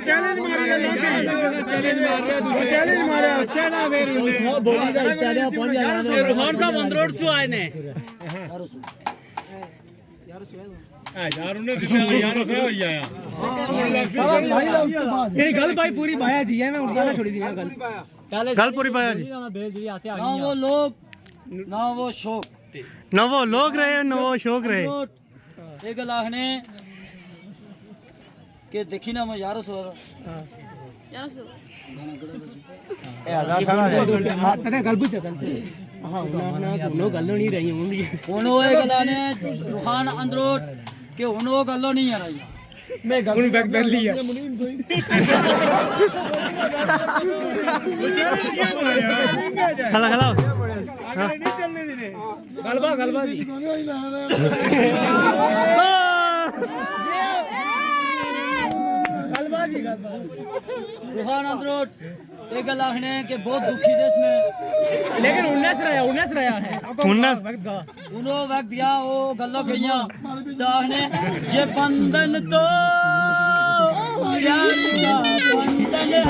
challenge Maria challenge Maria अच्छा ना फिर बोली का इत्यादि पहुंच जाना रोहन साहब अंदरोड से आए ने यार उन्हें यार से हो आया मेरी गल भाई पूरी बाया जी है मैं उड़ाना छोड़ी दी गल पूरी बाया जी ना वो लोग ना वो शौक ना वो लोग रहे ना वो शौक रहे एक अल्लाह ने के देखी ना मैं यार सो ए आधा सारा पता गल पूछ गल हां ना कोनो गल नहीं रही होंगी कोनो एक अल्लाह ने रूहान अंदरोट के उनो गल नहीं आ रही मैं गल बैक कर लिया हला हला नहीं चलने देने गलबा जी गलबा जी रूहान अंदरोट एक अल्लाह ने के बहुत दुखी देश में लेकिन 19 रहा है 19 उनो वक्त दिया वो गल्लो गईया दाह ने ये बंधन तो प्यार का बंधन है